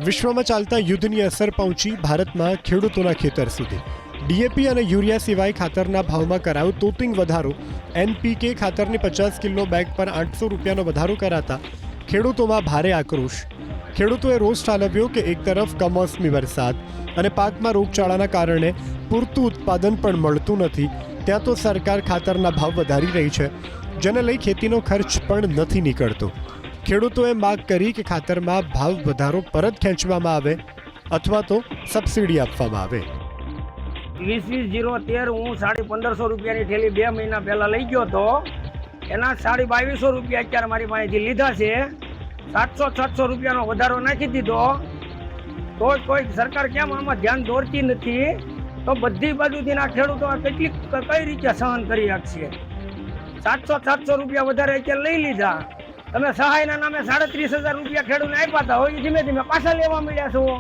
વિશ્વમાં ચાલતા યુદ્ધની અસર પહોંચી ભારતમાં ખેડૂતોના ખેતર સુધી। ડીએપી અને યુરિયા સિવાય ખાતરના ભાવમાં કરાયો તોતિંગ વધારો। એનપીકે ખાતરની 50 કિલો બેગ પર 800 રૂપિયાનો વધારો કરાતા ખેડૂતોમાં ભારે આક્રોશ। ખેડૂતોએ રોષ ઠાલવ્યો કે એક તરફ કમોસમી વરસાદ અને પાકમાં રોગચાળાના કારણે પૂરતું ઉત્પાદન પણ મળતું નથી, ત્યાં તો સરકાર ખાતરના ભાવ વધારી રહી છે, જેને લઈ ખેતીનો ખર્ચ પણ નથી નીકળતો। ખેડૂતોએ માંગ કરી કે ખાતરમાં ભાવ વધારો પરત ખેંચવામાં આવે અથવા તો સબસિડી આપવામાં આવે। 20-0-13 હું 1550 રૂપિયાની થેલી 2 મહિના પહેલા લઈ ગયો હતો, એના 2250 રૂપિયા અત્યારે મારી પાસેથી લીધા છે। 700-700 રૂપિયાનો વધારો નાખી દીધો, તો કોઈ સરકાર કેમ આમાં ધ્યાન દોરતી નથી? તો બધી બાજુથી આ ખેડૂતો કઈ રીતે સહન કરી શકશે? 700-700 રૂપિયા વધારે અત્યારે લઈ લીધા, તમે સહાયના નામે 37,000 રૂપિયા ખેડૂતને આપ્યા હતા, હવે ધીમે ધીમે પાછા લેવા મળ્યા છો।